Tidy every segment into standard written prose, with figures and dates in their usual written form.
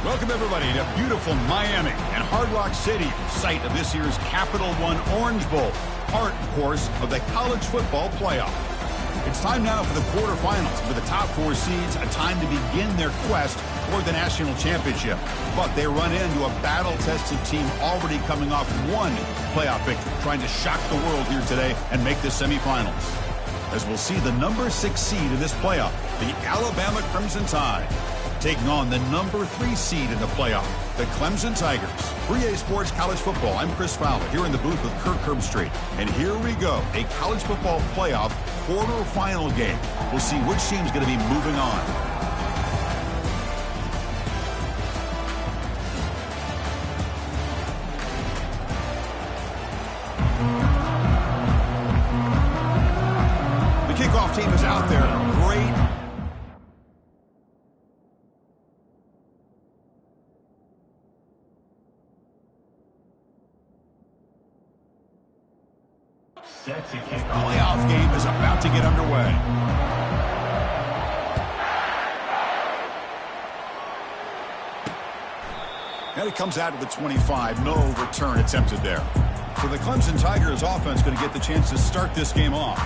Welcome, everybody, to beautiful Miami and Hard Rock City, site of this year's Capital One Orange Bowl, part, of course, of the college football playoff. It's time now for the quarterfinals, for the top four seeds, a time to begin their quest for the national championship. But they run into a battle-tested team already coming off one playoff victory, trying to shock the world here today and make the semifinals. As we'll see the number 6 seed in this playoff, the Alabama Crimson Tide, taking on the number 3 seed in the playoff, the Clemson Tigers. 3A Sports College Football, I'm Chris Fowler, here in the booth with Kirk Herbstreit. And here we go, a college football playoff quarterfinal game. We'll see which team's going to be moving on. The kickoff team is out there. Great. Playoff game is about to get underway. And it comes out to the 25. No return attempted there. So the Clemson Tigers offense going to get the chance to start this game off.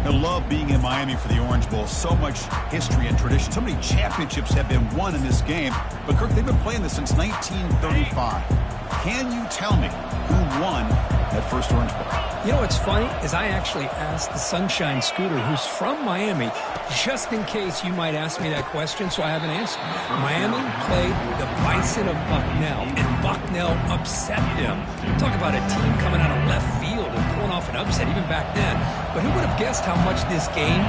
I love being in Miami for the Orange Bowl. So much history and tradition. So many championships have been won in this game. But, Kirk, they've been playing this since 1935. Can you tell me who won that first Orange Bowl? You know what's funny is I actually asked the Sunshine Scooter, who's from Miami, just in case you might ask me that question, so I have an answer. Miami played the Bison of Bucknell, and Bucknell upset them. Talk about a team coming out of left field and pulling off an upset even back then. But who would have guessed how much this game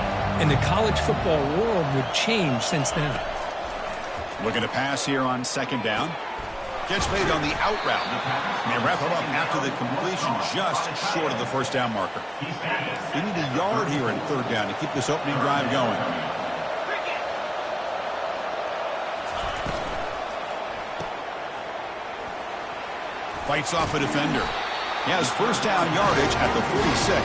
in the college football world would change since then? Looking to pass here on second down. Gets made on the out route. And they wrap him up after the completion just short of the first down marker. They need a yard here in third down to keep this opening drive going. Fights off a defender. He has first down yardage at the 46.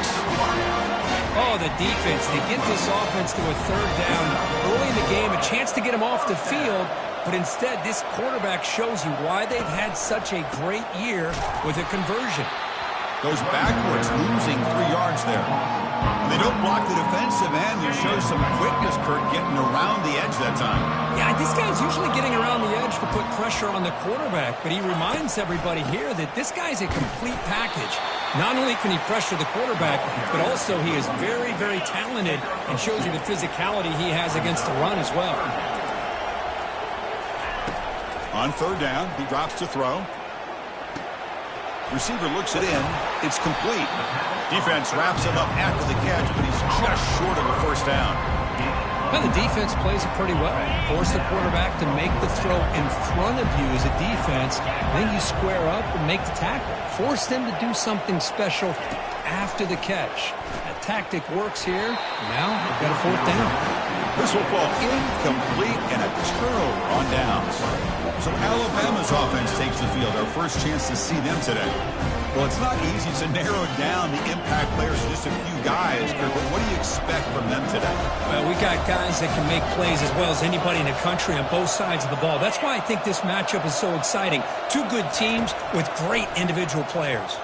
Oh, the defense. They get this offense to a third down early in the game, a chance to get him off the field. But instead, this quarterback shows you why they've had such a great year with a conversion. Goes backwards, losing 3 yards there. And they don't block the defensive end. They show some quickness, Kirk, getting around the edge that time. Yeah, this guy's usually getting around the edge to put pressure on the quarterback. But he reminds everybody here that this guy's a complete package. Not only can he pressure the quarterback, but also he is very, very talented and shows you the physicality he has against the run as well. On third down, he drops to throw. Receiver looks it in. It's complete. Defense wraps him up after the catch, but he's just short of a first down. Well, the defense plays it pretty well. Force the quarterback to make the throw in front of you as a defense. Then you square up and make the tackle. Force them to do something special after the catch. That tactic works here. Now we've got a fourth down. This football incomplete and a turnover on downs. So Alabama's offense takes the field. Our first chance to see them today. Well, it's not easy to narrow down the impact players to just a few guys, Kirk, but what do you expect from them today? Well, we got guys that can make plays as well as anybody in the country on both sides of the ball. That's why I think this matchup is so exciting. Two good teams with great individual players.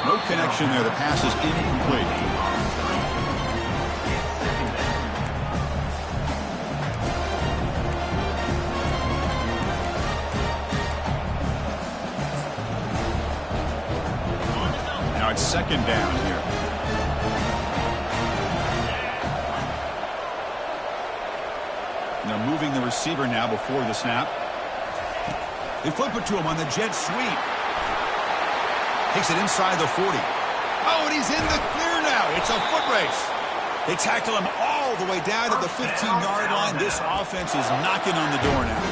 No connection there. The pass is incomplete. Second down here. And they're moving the receiver now before the snap. They flip it to him on the jet sweep. Takes it inside the 40. Oh, and he's in the clear now. It's a foot race. They tackle him all the way down to the 15-yard line. This offense is knocking on the door now.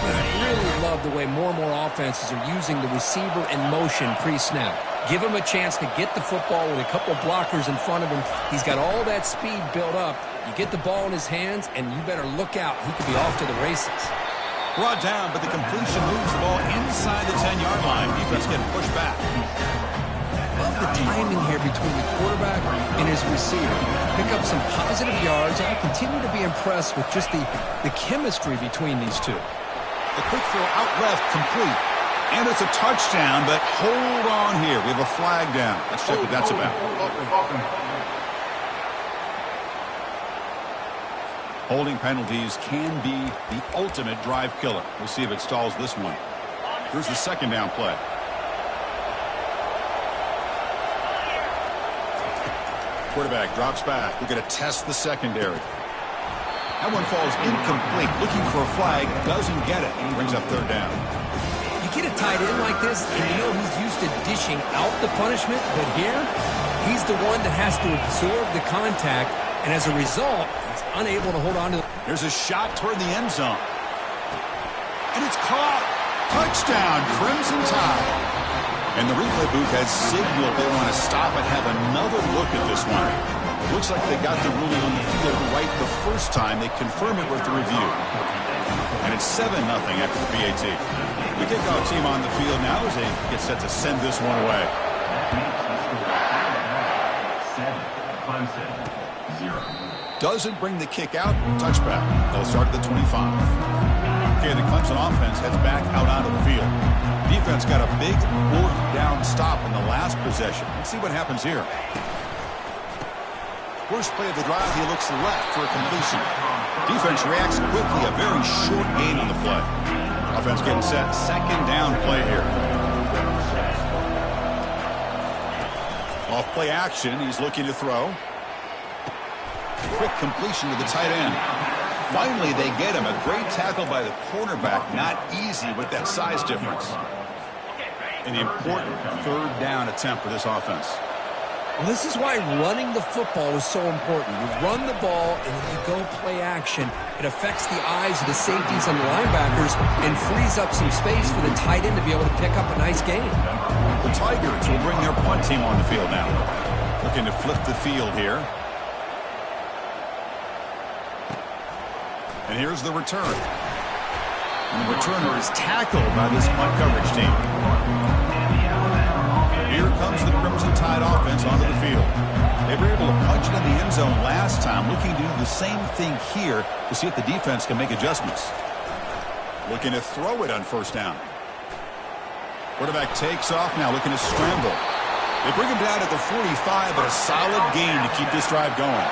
I really love the way more and more offenses are using the receiver in motion pre-snap. Give him a chance to get the football with a couple blockers in front of him. He's got all that speed built up. You get the ball in his hands, and you better look out. He could be off to the races. Brought down, but the completion moves the ball inside the 10-yard line. Defense getting pushed back. Love the timing here between the quarterback and his receiver. Pick up some positive yards. I continue to be impressed with just the chemistry between these two. The quick throw out left, complete. And it's a touchdown, but hold on here. We have a flag down. Let's check what that's about. Holding penalties can be the ultimate drive killer. We'll see if it stalls this one. Here's the second down play. Quarterback drops back. We're going to test the secondary. That one falls incomplete. Looking for a flag. Doesn't get it. Brings up third down. You get a tight end like this, and you know he's used to dishing out the punishment, but here, he's the one that has to absorb the contact, and as a result, he's unable to hold on to it. There's a shot toward the end zone. And it's caught. Touchdown, Crimson Tide. And the replay booth has signaled they want to stop and have another look at this one. It looks like they got the ruling on the field right the first time. They confirm it with the review. And it's 7-0 after the PAT. The kickoff team on the field now as they get set to send this one away. 7-0. Doesn't bring the kick out. Touchback. They'll start at the 25. Okay, the Clemson offense heads back out onto the field. Defense got a big fourth down stop in the last possession. Let's see what happens here. First play of the drive, he looks left for a completion. Defense reacts quickly, a very short gain on the play. Offense getting set, second down play here. Off play action, he's looking to throw. Quick completion to the tight end. Finally, they get him. A great tackle by the cornerback. Not easy with that size difference. An important third down attempt for this offense. Well, this is why running the football is so important. You run the ball, and then you go play action. It affects the eyes of the safeties and the linebackers and frees up some space for the tight end to be able to pick up a nice gain. The Tigers will bring their punt team on the field now. Looking to flip the field here. And here's the return. And the returner is tackled by this punt coverage team. Here comes the Crimson Tide offense onto the field. They were able to punch it in the end zone last time, looking to do the same thing here to see if the defense can make adjustments. Looking to throw it on first down. Quarterback takes off now, looking to scramble. They bring him down at the 45, but a solid gain to keep this drive going.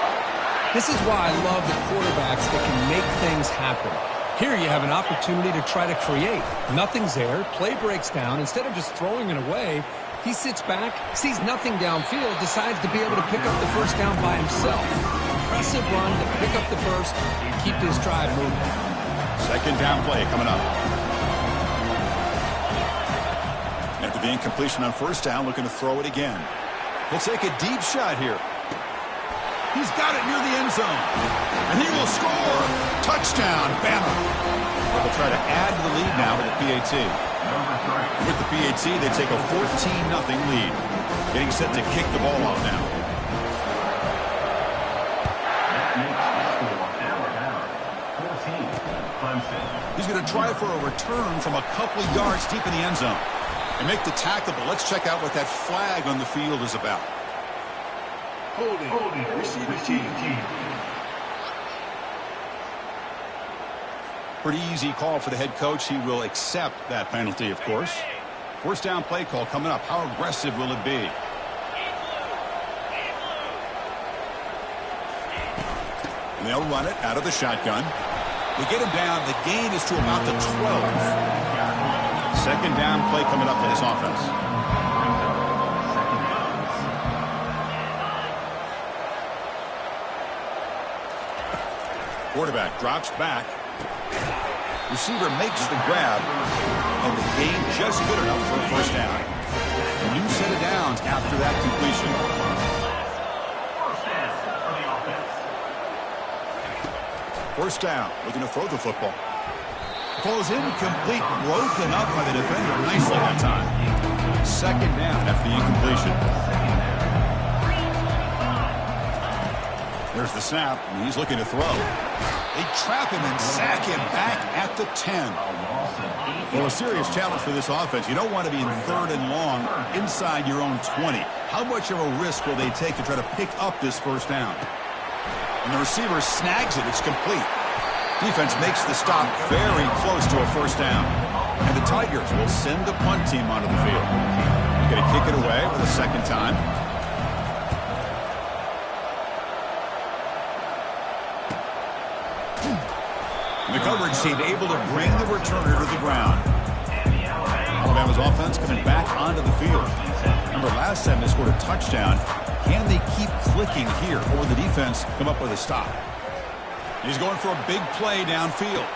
This is why I love the quarterbacks that can make things happen. Here you have an opportunity to try to create. Nothing's there. Play breaks down. Instead of just throwing it away, he sits back, sees nothing downfield, decides to be able to pick up the first down by himself. Impressive run to pick up the first and keep this drive moving. Second down play coming up. After the incompletion on first down, looking to throw it again. He'll take a deep shot here. He's got it near the end zone. And he will score. Touchdown, Bama. They'll try to add to the lead now with the PAT. With the PAT, they take a 14-0 lead. Getting set to kick the ball off now. He's going to try for a return from a couple of yards deep in the end zone. And make the tackle, but let's check out what that flag on the field is about. Holding. Receiver team. Pretty easy call for the head coach. He will accept that penalty, of course. First down play call coming up. How aggressive will it be? And they'll run it out of the shotgun. They get him down. The gain is to about the 12. Second down play coming up for this offense. Quarterback drops back. Receiver makes the grab, and the gain just good enough for a first down. A new set of downs after that completion. First down, looking to throw the football. Ball is incomplete, broken up by the defender nicely that time. Second down after the incompletion. There's the snap, and he's looking to throw. They trap him and sack him back at the 10. Well, a serious challenge for this offense. You don't want to be in third and long inside your own 20. How much of a risk will they take to try to pick up this first down? And the receiver snags it. It's complete. Defense makes the stop very close to a first down. And the Tigers will send the punt team onto the field. They're going to kick it away for the second time. The coverage team able to bring the returner to the ground. Alabama's offense coming back onto the field. Remember, last time they scored a touchdown. Can they keep clicking here, or will the defense come up with a stop? He's going for a big play downfield.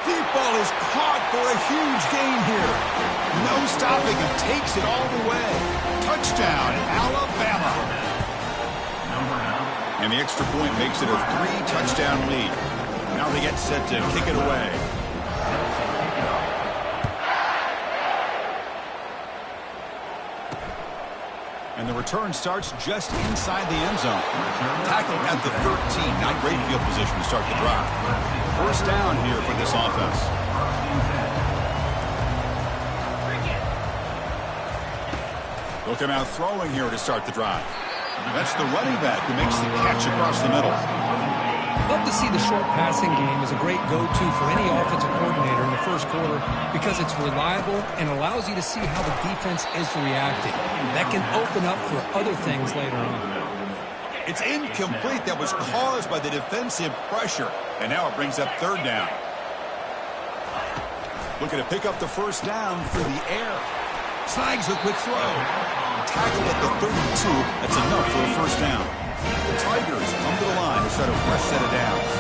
Deep ball is caught for a huge gain here. No stopping him. Takes it all the way. Touchdown, Alabama. And the extra point makes it a 3-touchdown lead. Now they get set to kick it away. And the return starts just inside the end zone. Tackled at the 13. Not great field position to start the drive. First down here for this offense. They'll come out throwing here to start the drive. That's the running back who makes the catch across the middle. Love to see the short passing game as a great go-to for any offensive coordinator in the first quarter because it's reliable and allows you to see how the defense is reacting. That can open up for other things later on. It's incomplete. That was caused by the defensive pressure. And now it brings up third down. Looking to pick up the first down through the air. Snags a quick throw. Tackled at the 32. That's enough for a first down. The Tigers come to the line to start a fresh set of downs.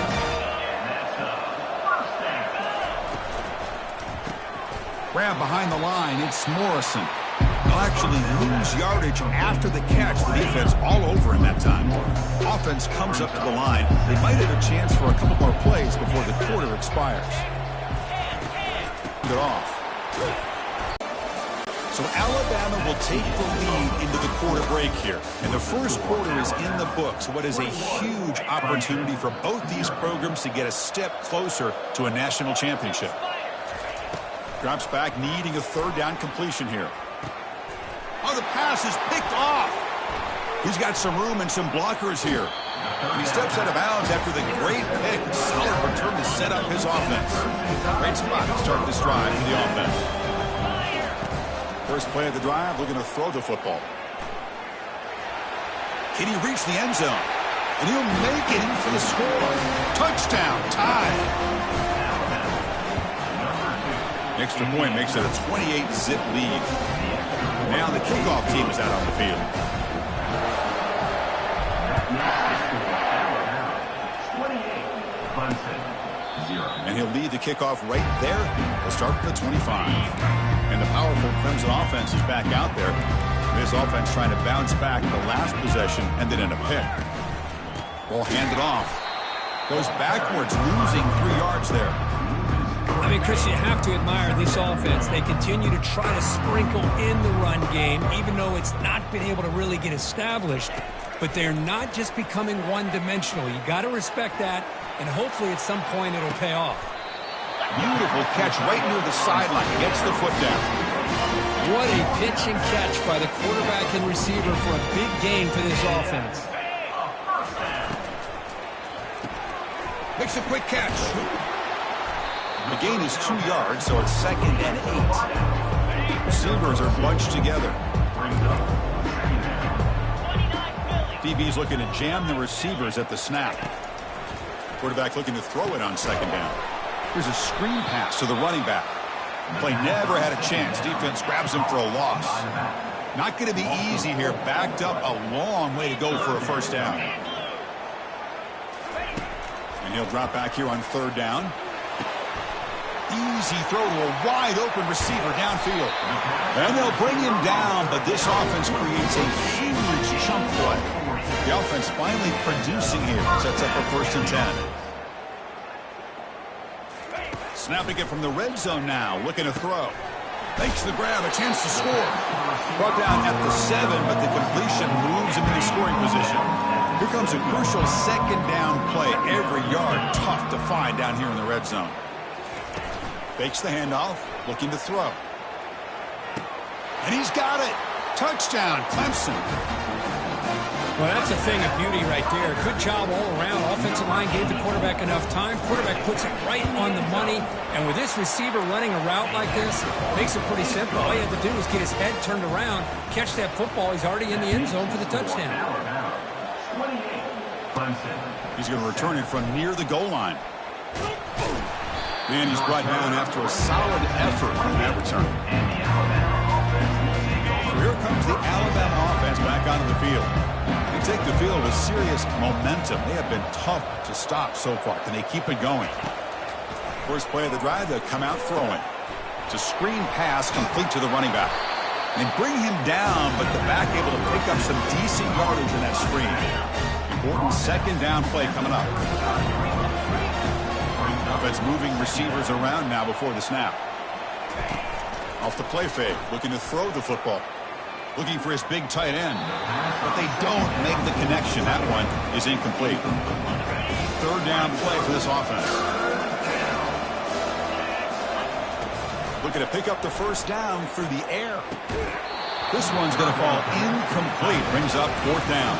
Grab behind the line. It's Morrison. They'll actually lose yardage after the catch. The defense all over him that time. Offense comes up to the line. They might have a chance for a couple more plays before the quarter expires. Get off. So Alabama will take the lead into the quarter break here. And the first quarter is in the books. What is a huge opportunity for both these programs to get a step closer to a national championship. Drops back, needing a third down completion here. Oh, the pass is picked off. He's got some room and some blockers here. And he steps out of bounds after the great pick. Solid return to set up his offense. Great spot to start this drive for the offense. First play of the drive, looking to throw the football. Can he reach the end zone? And he'll make it in for the score. Touchdown, tie. Extra point makes it a 28-zip lead. Now the kickoff team is out on the field. And he'll lead the kickoff right there. He'll start from the 25. And the powerful Clemson offense is back out there. This offense trying to bounce back the last possession and then in a pick. Ball handed off. Goes backwards, losing 3 yards there. I mean, Chris, you have to admire this offense. They continue to try to sprinkle in the run game, even though it's not been able to really get established. But they're not just becoming one-dimensional. You got to respect that, and hopefully at some point it'll pay off. Beautiful catch right near the sideline. Gets the foot down. What a pitch and catch by the quarterback and receiver for a big gain for this offense. Makes a quick catch. The gain is 2 yards, so it's 2nd and 8. Receivers are bunched together. DB's looking to jam the receivers at the snap. Quarterback looking to throw it on 2nd down. Here's a screen pass to the running back. Play never had a chance. Defense grabs him for a loss. Not going to be easy here. Backed up a long way to go for a first down. And he'll drop back here on 3rd down. Easy throw to a wide-open receiver downfield. And they'll bring him down, but this offense creates a huge chunk play. The offense finally producing here. Sets up a 1st and 10. Snapping it from the red zone now. Looking to throw. Makes the grab. A chance to score. Brought down at the 7, but the completion moves him into scoring position. Here comes a crucial 2nd down play. Every yard tough to find down here in the red zone. Fakes the handoff, looking to throw. And he's got it. Touchdown, Clemson. Well, that's a thing of beauty right there. Good job all around. Offensive line gave the quarterback enough time. Quarterback puts it right on the money. And with this receiver running a route like this, makes it pretty simple. All you have to do is get his head turned around, catch that football. He's already in the end zone for the touchdown. He's going to return it from near the goal line. And he's brought down after a solid effort on that return. So here comes the Alabama offense back onto the field. They take the field with serious momentum. They have been tough to stop so far. Can they keep it going? First play of the drive, they'll come out throwing. It's a screen pass complete to the running back. They bring him down, but the back able to pick up some decent yardage in that screen. Important second down play coming up. Offense moving receivers around now before the snap. Off the play fake, looking to throw the football. Looking for his big tight end. But they don't make the connection. That one is incomplete. Third down play for this offense. Looking to pick up the first down through the air. This one's going to fall incomplete. Brings up fourth down.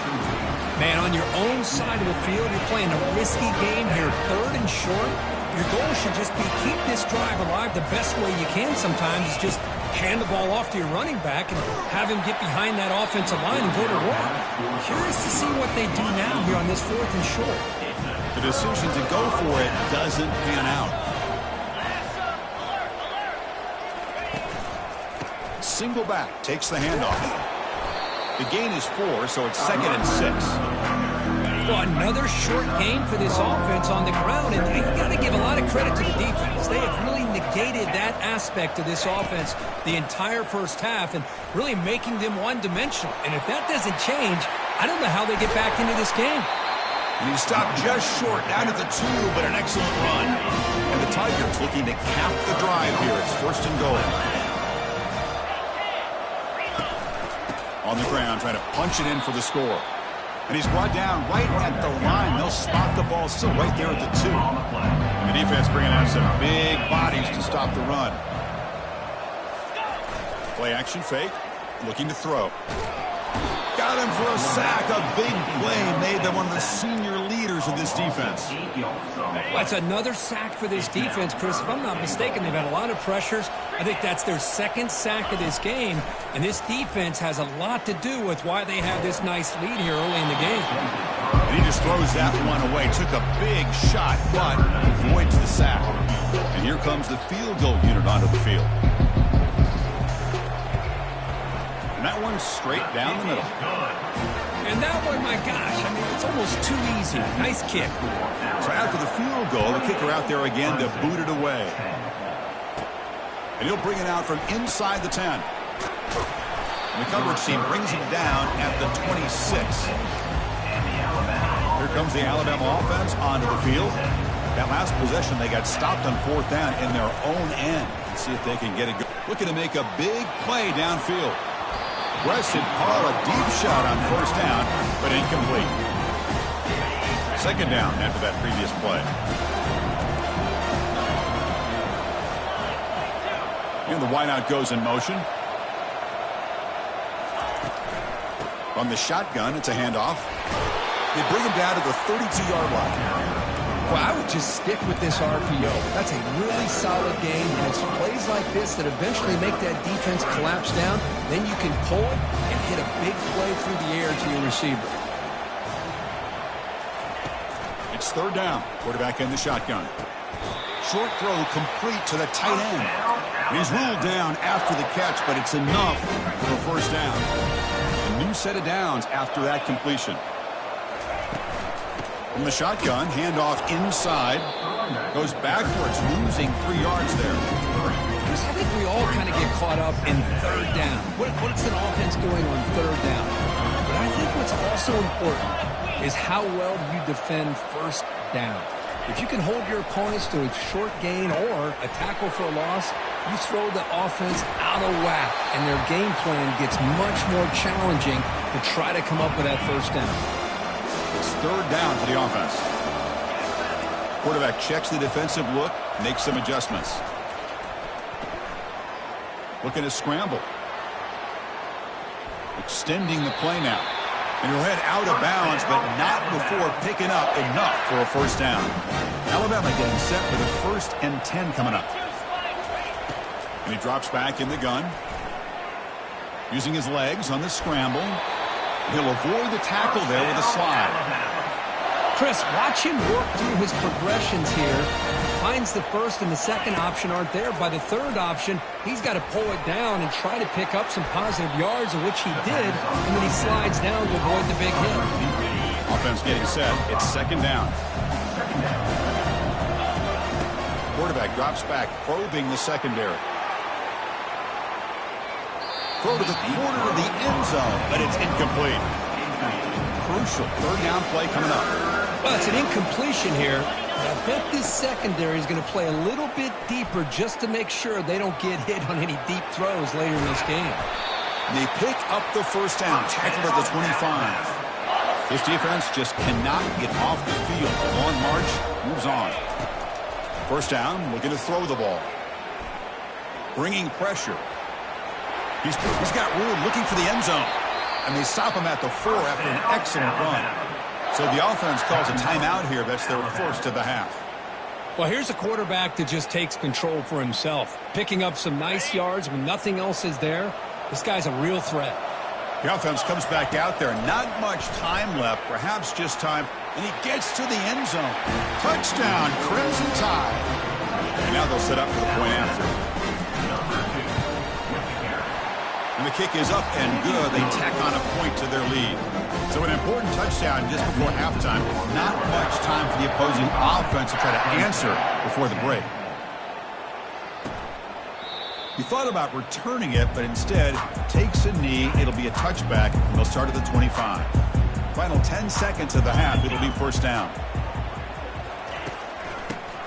Man, on your own side of the field, you're playing a risky game here. Third and short. Your goal should just be keep this drive alive the best way you can sometimes is just hand the ball off to your running back and have him get behind that offensive line and go to work. Curious to see what they do now here on this fourth and short. The decision to go for it doesn't pan out. Single back takes the handoff. The gain is 4, so it's 2nd and 6. Well, another short game for this offense on the ground, and you got to give a lot of credit to the defense. They have really negated that aspect of this offense the entire first half and really making them one-dimensional. And if that doesn't change, I don't know how they get back into this game. And he stopped just short, down to the 2, but an excellent run. And the Tigers looking to cap the drive here. It's 1st and goal. On the ground, trying to punch it in for the score. And he's brought down right at the line. They'll spot the ball still right there at the 2. And the defense bringing out some big bodies to stop the run. Play action fake. Looking to throw. Got him for a sack. A big play made them one of the senior leaders of this defense. That's another sack for this defense, Chris. If I'm not mistaken, they've had a lot of pressures. I think that's their 2nd sack of this game. And this defense has a lot to do with why they have this nice lead here early in the game. And he just throws that one away. Took a big shot, but avoids the sack. And here comes the field goal unit onto the field. And that one's straight down the middle. And that one, my gosh, I mean, it's almost too easy. Nice kick. So after the field goal, the kicker out there again to boot it away. And he'll bring it out from inside the 10. And the coverage team brings him down at the 26. Here comes the Alabama offense onto the field. That last possession, they got stopped on 4th down in their own end. Let's see if they can get it. Looking to make a big play downfield. Aggressive call, a deep shot on 1st down, but incomplete. 2nd down after that previous play. And the wideout goes in motion. From the shotgun, it's a handoff. They bring him down to the 32-yard line. Well, I would just stick with this RPO. That's a really solid game, and it's plays like this that eventually make that defense collapse down. Then you can pull it and hit a big play through the air to your receiver. It's 3rd down. Quarterback in the shotgun. Short throw complete to the tight end. And he's ruled down after the catch, but it's enough for a 1st down. A new set of downs after that completion. From the shotgun, handoff inside. Goes backwards, losing 3 yards there. I think we all kind of get caught up in 3rd down. What's an offense doing on 3rd down? But I think what's also important is how well you defend 1st down. If you can hold your opponents to a short gain or a tackle for a loss, you throw the offense out of whack, and their game plan gets much more challenging to try to come up with that 1st down. It's 3rd down for the offense. Quarterback checks the defensive look, makes some adjustments. Looking to scramble. Extending the play now. And he'll head out of bounds, but not before picking up enough for a first down. Alabama getting set for the 1st and 10 coming up. And he drops back in the gun. Using his legs on the scramble. He'll avoid the tackle there with a slide. Chris, watch him work through his progressions here. Finds the first and the second option aren't there. By the third option, he's got to pull it down and try to pick up some positive yards, of which he did, and then he slides down to avoid the big hit. Offense getting set. It's 2nd down. Quarterback drops back, probing the secondary. Throw to the corner of the end zone, but it's incomplete. Crucial 3rd down play coming up. Well, it's an incompletion here. I bet this secondary is going to play a little bit deeper just to make sure they don't get hit on any deep throws later in this game. They pick up the first down, tackled at the 25. This defense just cannot get off the field. The long march moves on. First down, looking to throw the ball. Bringing pressure. He's got room, looking for the end zone. And they stop him at the 4 after an excellent run. So the offense calls a timeout here. That's their 1st of the half. Well, here's a quarterback that just takes control for himself. Picking up some nice yards when nothing else is there. This guy's a real threat. The offense comes back out there. Not much time left. Perhaps just time. And he gets to the end zone. Touchdown, Crimson Tide. And now they'll set up for the point after. And the kick is up and good. They tack on a point to their lead. So an important touchdown just before halftime. Not much time for the opposing offense to try to answer before the break. He thought about returning it, but instead takes a knee. It'll be a touchback, and they'll start at the 25. Final 10 seconds of the half. It'll be first down.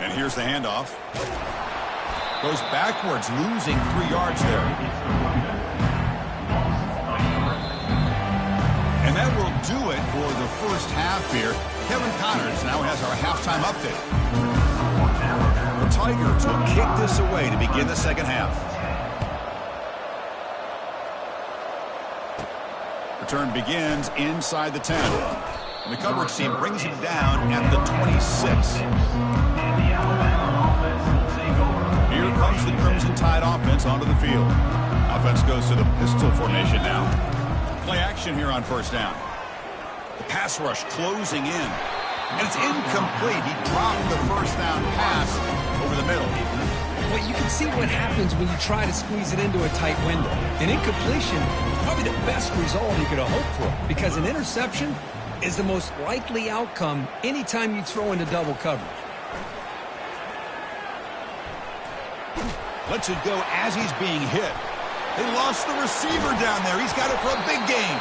And here's the handoff. Goes backwards, losing 3 yards there. And that will do it for the first half here. Kevin Connors now has our halftime update. The Tigers will kick this away to begin the second half. Return begins inside the 10. And the coverage team brings him down at the 26. Here comes the Crimson Tide offense onto the field. Offense goes to the pistol formation now. Play action here on first down. The pass rush closing in. And it's incomplete. He dropped the first down pass over the middle. Well, you can see what happens when you try to squeeze it into a tight window. An incompletion is probably the best result you could have hoped for, because an interception is the most likely outcome anytime you throw into double coverage. Lets it go as he's being hit. They lost the receiver down there. He's got it for a big gain.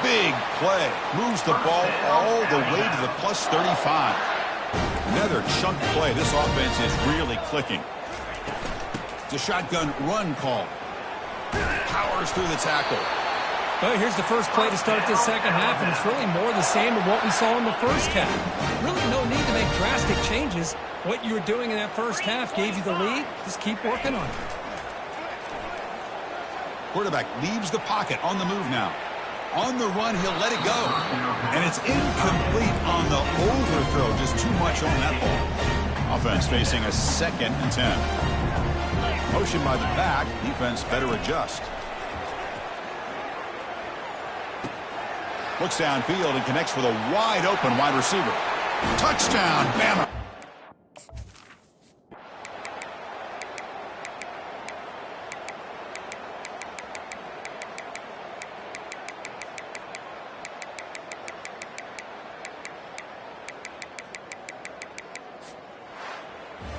Big play. Moves the ball all the way to the plus 35. Another chunk play. This offense is really clicking. It's a shotgun run call. Powers through the tackle. Well, here's the first play to start this second half, and it's really more the same of what we saw in the first half. Really no need to make drastic changes. What you were doing in that first half gave you the lead. Just keep working on it. Quarterback leaves the pocket on the move now. On the run, he'll let it go. And it's incomplete on the overthrow. Just too much on that ball. Offense facing a 2nd and 10. Motion by the back. Defense better adjust. Looks downfield and connects with a wide open wide receiver. Touchdown, Bama.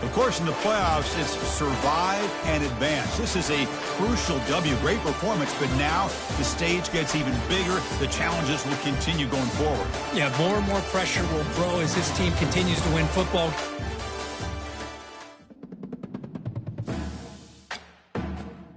Of course, in the playoffs, it's survive and advance. This is a crucial W. Great performance, but now the stage gets even bigger. The challenges will continue going forward. Yeah, more and more pressure will grow as this team continues to win football